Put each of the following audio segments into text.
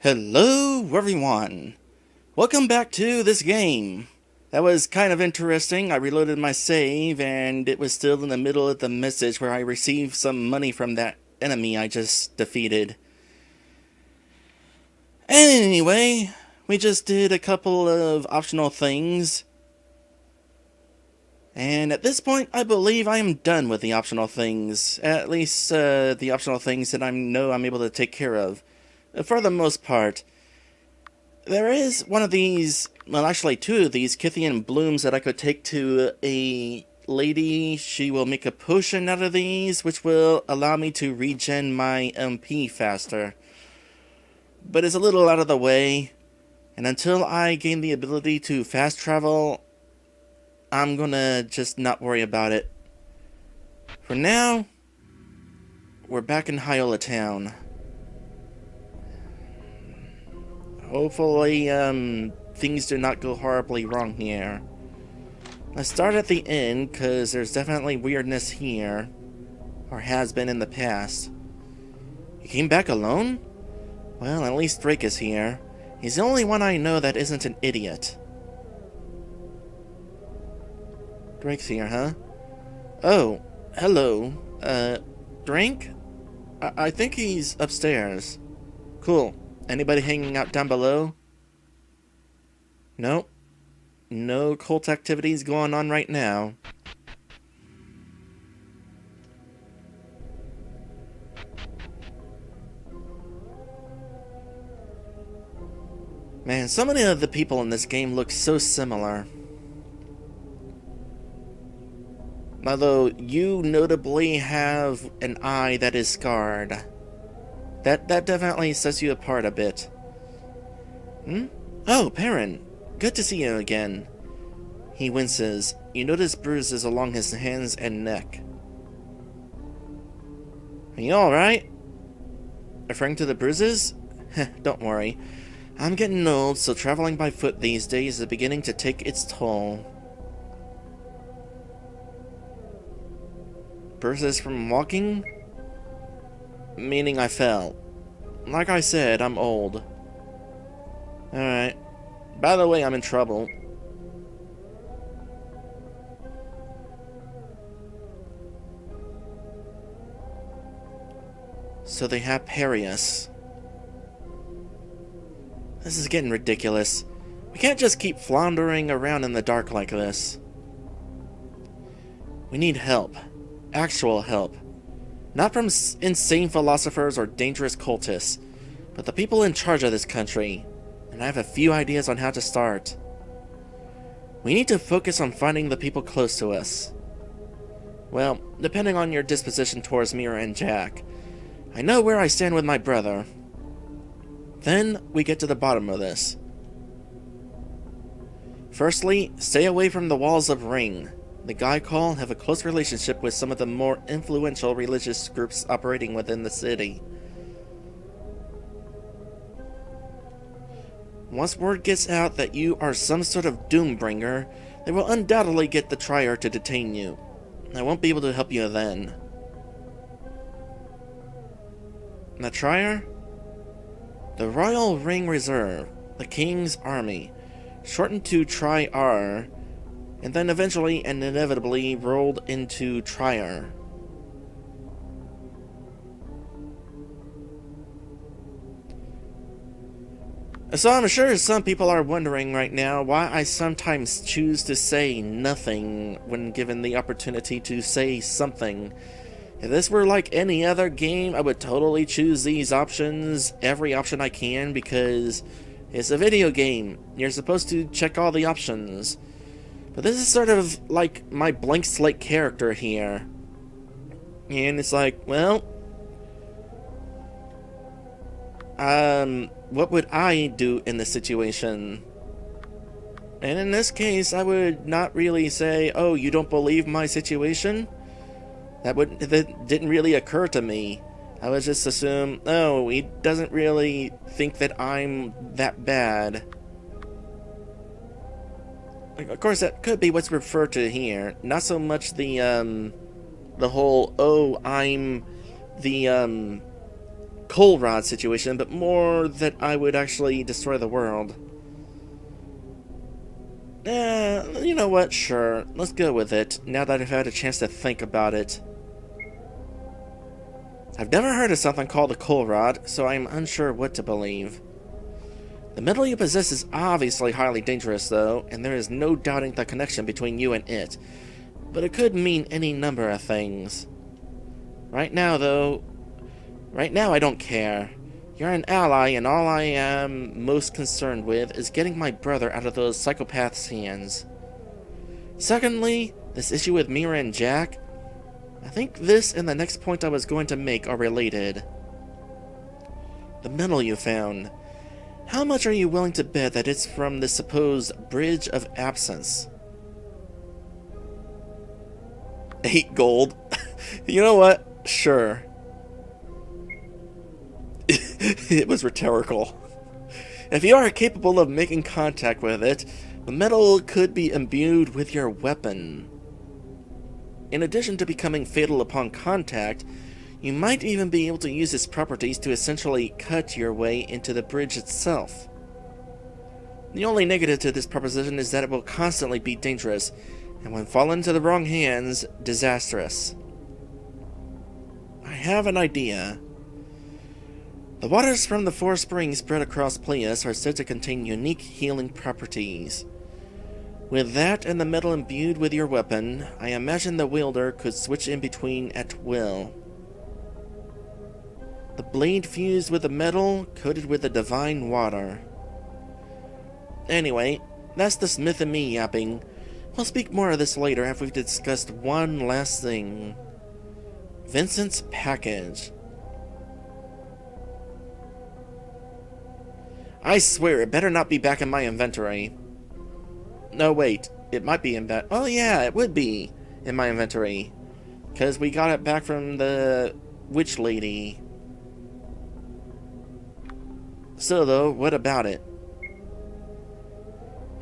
Hello everyone! Welcome back to this game. That was kind of interesting. I reloaded my save and it was still in the middle of the message where I received some money from that enemy I just defeated. Anyway, we just did a couple of optional things. And at this point, I believe I am done with the optional things. At least the optional things that I know I'm able to take care of. For the most part. There is one of these, well actually two of these Kythian blooms that I could take to a lady. She will make a potion out of these, which will allow me to regen my MP faster. But it's a little out of the way, and until I gain the ability to fast travel, I'm gonna just not worry about it. For now, we're back in Hyola Town. Hopefully, things do not go horribly wrong here. Let's start at the end, because there's definitely weirdness here. Or has been in the past. You came back alone? Well, at least Drake is here. He's the only one I know that isn't an idiot. Drake's here, huh? Oh, hello. Drake? I think he's upstairs. Cool. Anybody hanging out down below? Nope. No cult activities going on right now. Man, so many of the people in this game look so similar. Although you notably have an eye that is scarred. That definitely sets you apart a bit. Oh, Perrin. Good to see you again. He winces. You notice bruises along his hands and neck. Are you alright? Referring to the bruises? Don't worry. I'm getting old, so traveling by foot these days is beginning to take its toll. Bruises from walking? Meaning I fell. Like I said, I'm old. Alright. By the way, I'm in trouble. So they have Parius. This is getting ridiculous. We can't just keep floundering around in the dark like this. We need help. Actual help. Not from insane philosophers or dangerous cultists, but the people in charge of this country, and I have a few ideas on how to start. We need to focus on finding the people close to us. Well, depending on your disposition towards Mira and Jack, I know where I stand with my brother. Then we get to the bottom of this. Firstly, stay away from the walls of Ring. The Geiken have a close relationship with some of the more influential religious groups operating within the city. Once word gets out that you are some sort of doombringer, they will undoubtedly get the Trier to detain you. I won't be able to help you then. The Trier? The Royal Ring Reserve, the King's Army, shortened to Tri-R, and then eventually and inevitably rolled into Trier. So I'm sure some people are wondering right now why I sometimes choose to say nothing when given the opportunity to say something. If this were like any other game, I would totally choose these options, every option I can, because it's a video game. You're supposed to check all the options. But this is sort of like my blank slate character here. And it's like, well, what would I do in this situation? And in this case, I would not really say, oh, you don't believe my situation? That didn't really occur to me. I would just assume, oh, he doesn't really think that I'm that bad. Of course, that could be what's referred to here. Not so much the whole, oh, I'm the, coal rod situation, but more that I would actually destroy the world. You know what? Sure. Let's go with it, now that I've had a chance to think about it. I've never heard of something called a coal rod, so I'm unsure what to believe. The metal you possess is obviously highly dangerous, though, and there is no doubting the connection between you and it. But it could mean any number of things. Right now, I don't care. You're an ally, and all I am most concerned with is getting my brother out of those psychopaths' hands. Secondly, this issue with Mira and Jack. I think this and the next point I was going to make are related. The metal you found. How much are you willing to bet that it's from the supposed Bridge of Absence? 8 gold. You know what? Sure. It was rhetorical. If you are capable of making contact with it, the metal could be imbued with your weapon. In addition to becoming fatal upon contact, you might even be able to use its properties to essentially cut your way into the bridge itself. The only negative to this proposition is that it will constantly be dangerous, and when fallen into the wrong hands, disastrous. I have an idea. The waters from the 4 springs spread across Pleius are said to contain unique healing properties. With that and the metal imbued with your weapon, I imagine the wielder could switch in between at will. The blade fused with the metal, coated with the divine water. Anyway, that's the smith and me yapping. We'll speak more of this later after we've discussed one last thing. Vincent's package. I swear, it better not be back in my inventory. No, wait. It might be in that. Oh, yeah, it would be in my inventory. Because we got it back from the witch lady. So, though, what about it?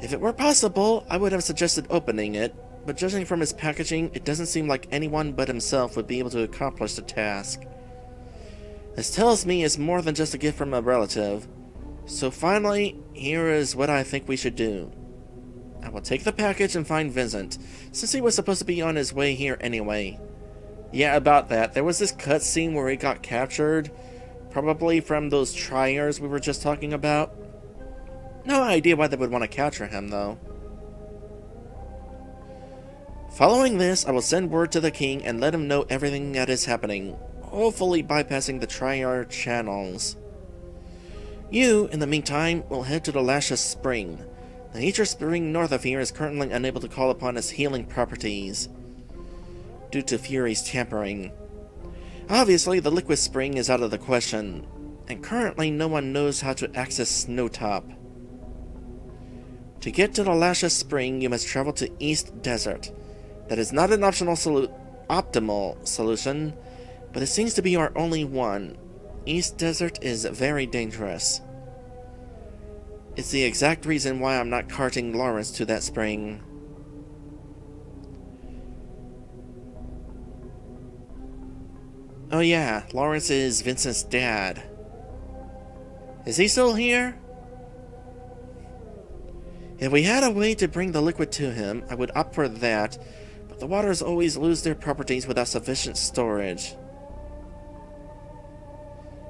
If it were possible, I would have suggested opening it, but judging from its packaging, it doesn't seem like anyone but himself would be able to accomplish the task. This tells me it's more than just a gift from a relative. So finally, here is what I think we should do. I will take the package and find Vincent, since he was supposed to be on his way here anyway. Yeah, about that. There was this cutscene where he got captured, probably from those triers we were just talking about. No idea why they would want to capture him, though. Following this, I will send word to the king and let him know everything that is happening, hopefully bypassing the trier channels. You, in the meantime, will head to the Lashes Spring. The nature spring north of here is currently unable to call upon its healing properties, due to Fury's tampering. Obviously, the liquid spring is out of the question, and currently no one knows how to access Snowtop. To get to the Lashes Spring, you must travel to East Desert. That is not an optimal solution, but it seems to be our only one. East Desert is very dangerous. It's the exact reason why I'm not carting Lawrence to that spring. Oh yeah, Lawrence is Vincent's dad. Is he still here? If we had a way to bring the liquid to him, I would opt for that, but the waters always lose their properties without sufficient storage.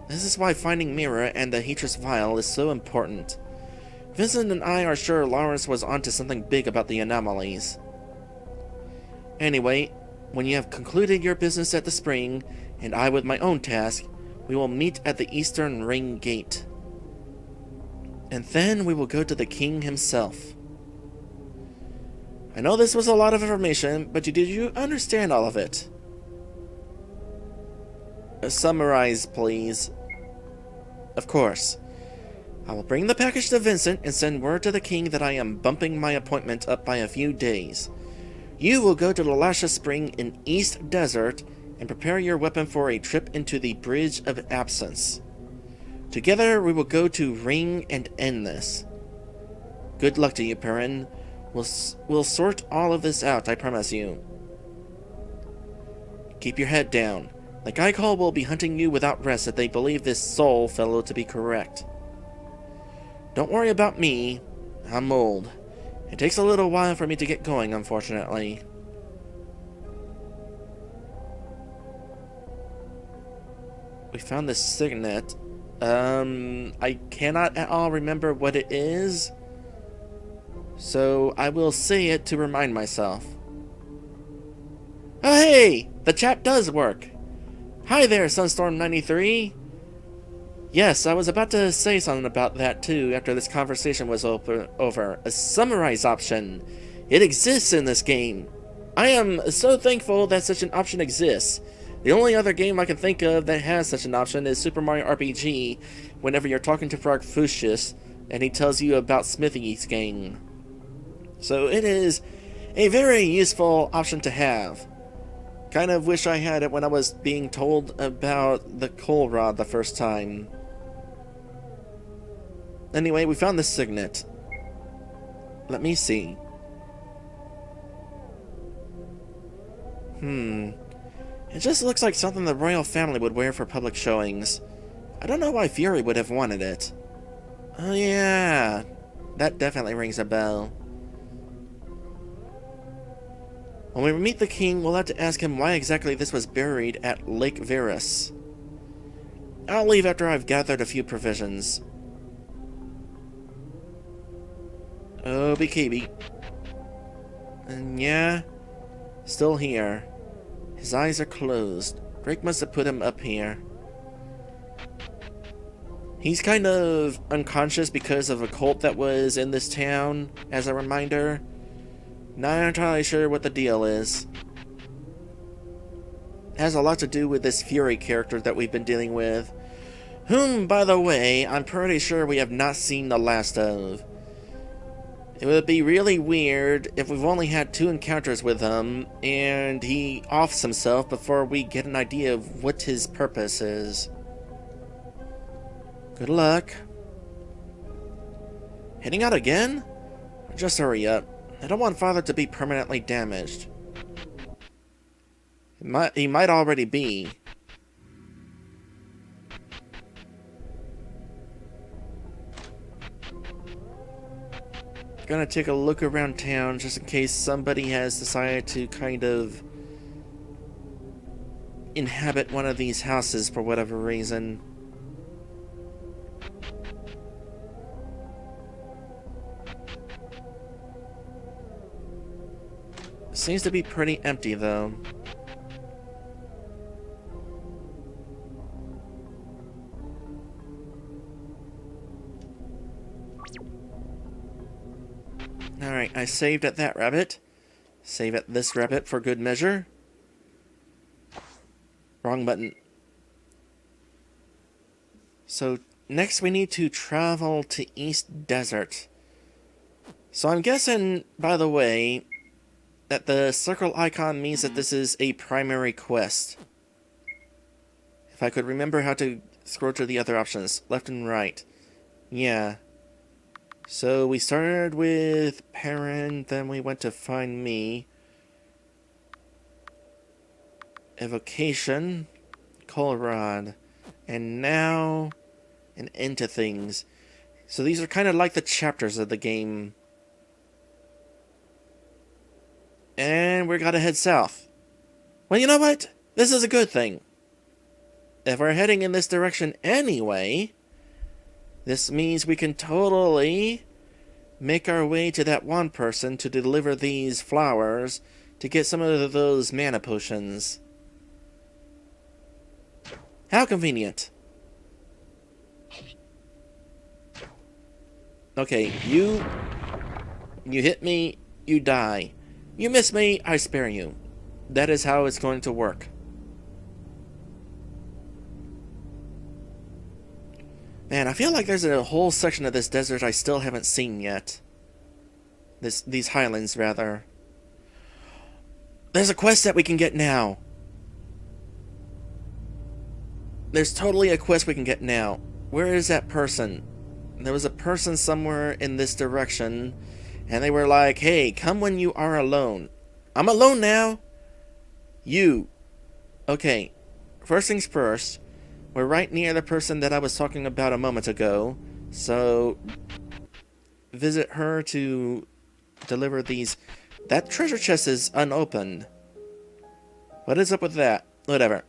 This is why finding Mira and the Heatress Vial is so important. Vincent and I are sure Lawrence was onto something big about the anomalies. Anyway, when you have concluded your business at the spring, and I with my own task, we will meet at the Eastern Ring Gate. And then we will go to the king himself. I know this was a lot of information, but did you understand all of it? Summarize, please. Of course. I will bring the package to Vincent and send word to the king that I am bumping my appointment up by a few days. You will go to the Lashes Spring in East Desert and prepare your weapon for a trip into the Bridge of Absence. Together we will go to Ring and end this. Good luck to you, Perrin. We'll sort all of this out, I promise you. Keep your head down. The Geiken will be hunting you without rest if they believe this soul fellow to be correct. Don't worry about me. I'm old. It takes a little while for me to get going, unfortunately. We found this signet. I cannot at all remember what it is, so I will say it to remind myself. Oh hey! The chat does work! Hi there, Sunstorm93! Yes, I was about to say something about that too after this conversation was over. A summarize option. It exists in this game. I am so thankful that such an option exists. The only other game I can think of that has such an option is Super Mario RPG, whenever you're talking to Frog Fuchsius, and he tells you about Smithy's gang. So it is a very useful option to have. Kind of wish I had it when I was being told about the coal rod the first time. Anyway, we found the signet. Let me see. It just looks like something the royal family would wear for public showings. I don't know why Fury would have wanted it. Oh yeah, that definitely rings a bell. When we meet the king, we'll have to ask him why exactly this was buried at Lake Verus. I'll leave after I've gathered a few provisions. Oh, BKB. And yeah, still here. His eyes are closed. Drake must have put him up here. He's kind of unconscious because of a cult that was in this town, as a reminder. Not entirely sure what the deal is. It has a lot to do with this Fury character that we've been dealing with, whom, by the way, I'm pretty sure we have not seen the last of. It would be really weird if we've only had 2 encounters with him, and he offs himself before we get an idea of what his purpose is. Good luck. Heading out again? Just hurry up. I don't want Father to be permanently damaged. He might already be. Gonna take a look around town just in case somebody has decided to kind of inhabit one of these houses for whatever reason. Seems to be pretty empty though. Alright, I saved at that rabbit. Save at this rabbit for good measure. Wrong button. So, next we need to travel to East Desert. So I'm guessing, by the way, that the circle icon means that this is a primary quest. If I could remember how to scroll to the other options, left and right. Yeah. So we started with Perrin, then we went to Find Me. Evocation, Colrad, and now an Into Things. So these are kind of like the chapters of the game. And we gotta head south. Well, you know what? This is a good thing. If we're heading in this direction anyway, this means we can totally make our way to that one person to deliver these flowers to get some of those mana potions. How convenient. Okay, you hit me, you die. You miss me, I spare you. That is how it's going to work. Man, I feel like there's a whole section of this desert I still haven't seen yet. These highlands, rather. There's a quest that we can get now. There's totally a quest we can get now. Where is that person? There was a person somewhere in this direction, and they were like, hey, come when you are alone. I'm alone now? You. Okay. first things first, we're right near the person that I was talking about a moment ago, so visit her to deliver these. That treasure chest is unopened. What is up with that? Whatever.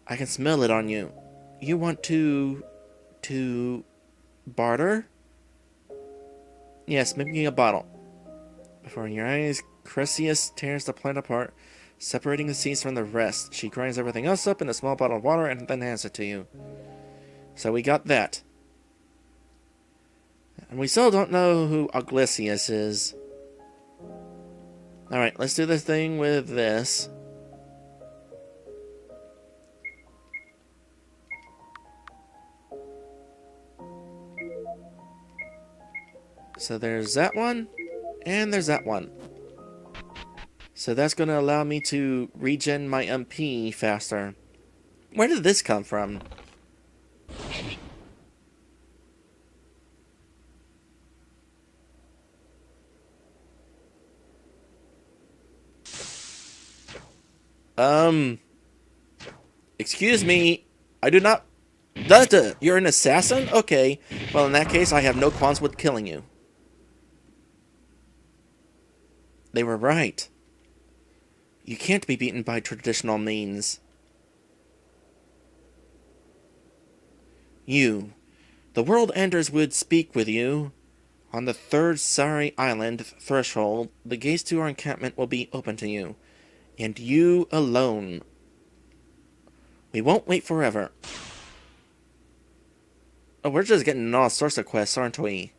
I can smell it on you. You want to barter? Yes, make me a bottle. Before your eyes, Cresius tears the plant apart, separating the seeds from the rest. She grinds everything else up in a small bottle of water and then hands it to you. So we got that. And we still don't know who Aglesias is. Alright, let's do this thing with this. So there's that one, and there's that one. So that's going to allow me to regen my MP faster. Where did this come from? Excuse me, I do not... Duh, you're an assassin? Okay, well in that case I have no qualms with killing you. They were right. You can't be beaten by traditional means. You. The World Enders would speak with you. On the third Sari Island threshold, the gates to our encampment will be open to you. And you alone. We won't wait forever. Oh, we're just getting all sorts of quests, aren't we?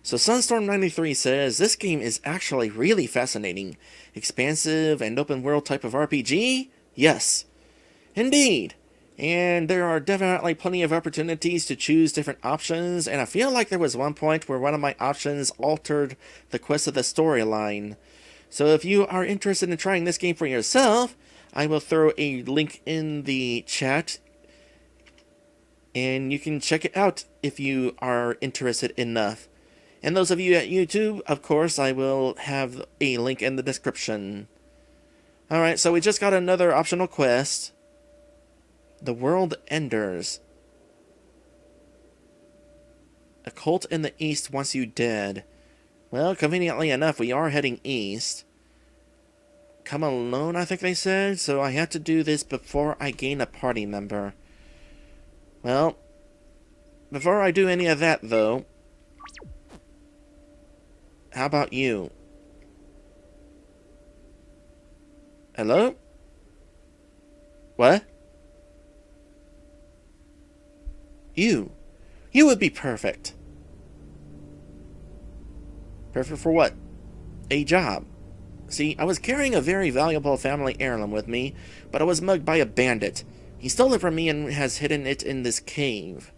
So Sunstorm93 says, this game is actually really fascinating. Expansive and open world type of RPG? Yes. Indeed. And there are definitely plenty of opportunities to choose different options, and I feel like there was one point where one of my options altered the quest of the storyline. So if you are interested in trying this game for yourself, I will throw a link in the chat, and you can check it out if you are interested enough. And those of you at YouTube, of course, I will have a link in the description. Alright, so we just got another optional quest. The World Enders. A cult in the east wants you dead. Well, conveniently enough, we are heading east. Come alone, I think they said, so I have to do this before I gain a party member. Well, before I do any of that, though, how about you? Hello? What? You would be perfect. Perfect for what? A job. See, I was carrying a very valuable family heirloom with me, but I was mugged by a bandit. He stole it from me and has hidden it in this cave.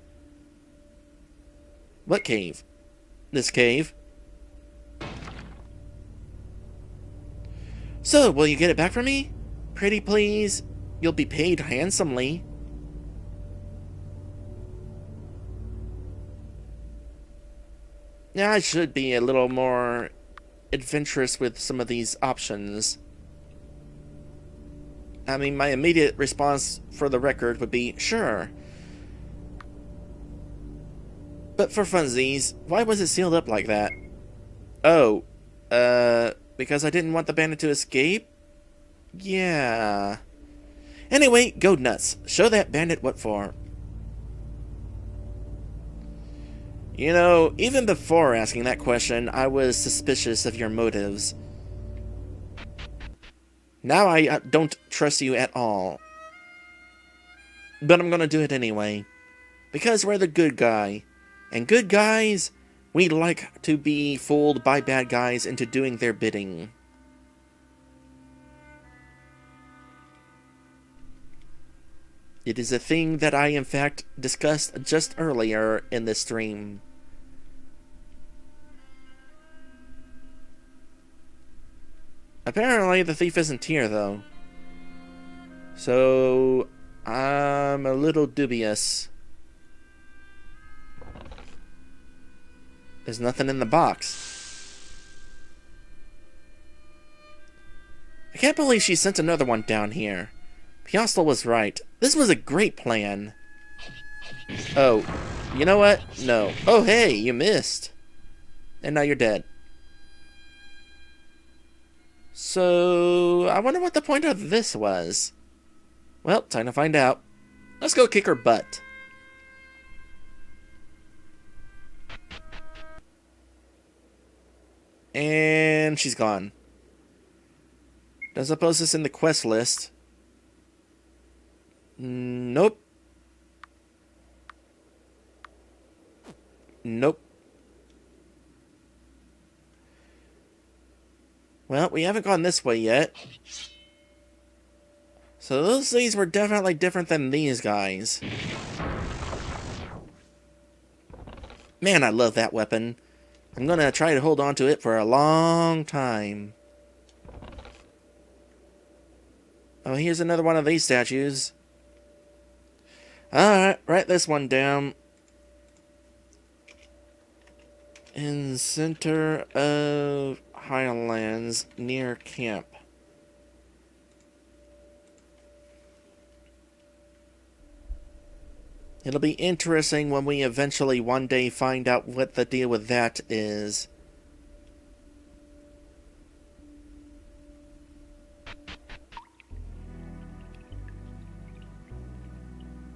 What cave? This cave? So, will you get it back for me? Pretty please? You'll be paid handsomely. Yeah, I should be a little more adventurous with some of these options. I mean, my immediate response, for the record, would be, sure. But for funsies, why was it sealed up like that? Oh, because I didn't want the bandit to escape? Yeah. Anyway, go nuts. Show that bandit what for. You know, even before asking that question, I was suspicious of your motives. Now I don't trust you at all. But I'm gonna do it anyway. Because we're the good guy. And good guys, we like to be fooled by bad guys into doing their bidding. It is a thing that I, in fact, discussed just earlier in this stream. Apparently, the thief isn't here, though. So, I'm a little dubious. There's nothing in the box. I can't believe she sent another one down here. Piastel was right. This was a great plan. Oh, you know what? No. Oh, hey, you missed. And now you're dead. So, I wonder what the point of this was. Well, time to find out. Let's go kick her butt. And she's gone. Does it post this in the quest list? Nope. Nope. Well, we haven't gone this way yet. So these were definitely different than these guys. Man, I love that weapon. I'm gonna try to hold on to it for a long time. Oh, here's another one of these statues. Alright, write this one down. In center of Highlands, near camp. It'll be interesting when we eventually one day find out what the deal with that is.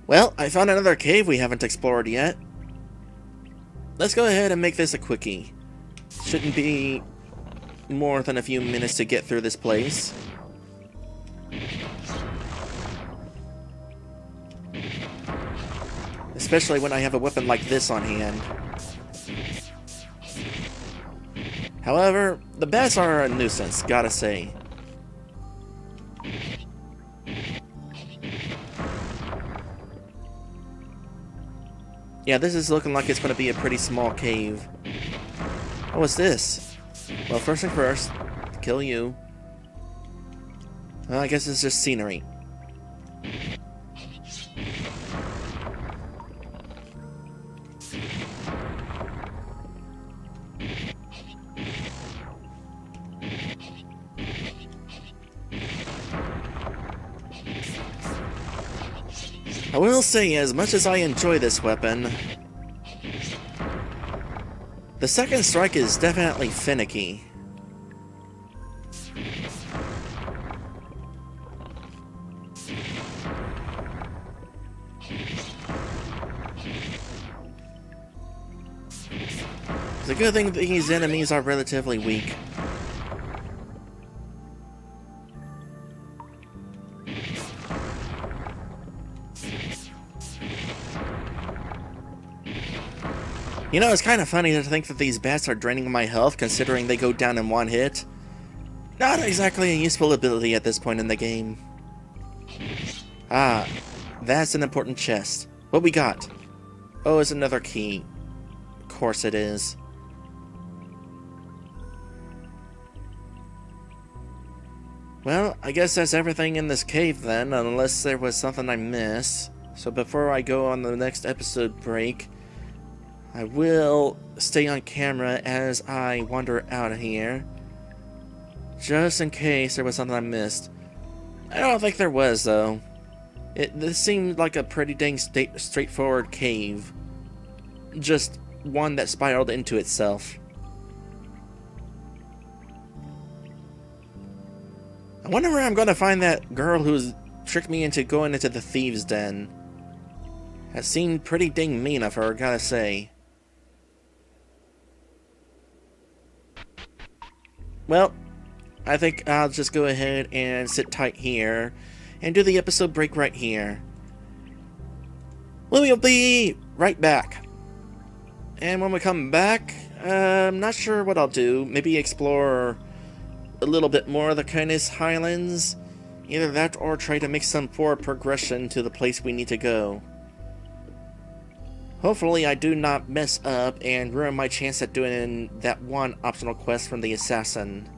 Well, I found another cave we haven't explored yet. Let's go ahead and make this a quickie. Shouldn't be more than a few minutes to get through this place. Especially when I have a weapon like this on hand. However, the bats are a nuisance, gotta say. Yeah, this is looking like it's going to be a pretty small cave. Oh, what's this? Well, first thing first, kill you. Well, I guess it's just scenery. I will say, as much as I enjoy this weapon, the second strike is definitely finicky. It's a good thing these enemies are relatively weak. You know, it's kind of funny to think that these bats are draining my health, considering they go down in one hit. Not exactly a useful ability at this point in the game. Ah, that's an important chest. What we got? Oh, it's another key. Of course it is. Well, I guess that's everything in this cave then, unless there was something I missed. So before I go on the next episode break, I will stay on camera as I wander out of here, just in case there was something I missed. I don't think there was, though. This seemed like a pretty dang straightforward cave. Just one that spiraled into itself. I wonder where I'm going to find that girl who's tricked me into going into the thieves' den. That seemed pretty dang mean of her, gotta say. Well, I think I'll just go ahead and sit tight here and do the episode break right here. We'll be right back. And when we come back, I'm not sure what I'll do. Maybe explore a little bit more of the Kindness Highlands. Either that or try to make some forward progression to the place we need to go. Hopefully I do not mess up and ruin my chance at doing that one optional quest from the assassin.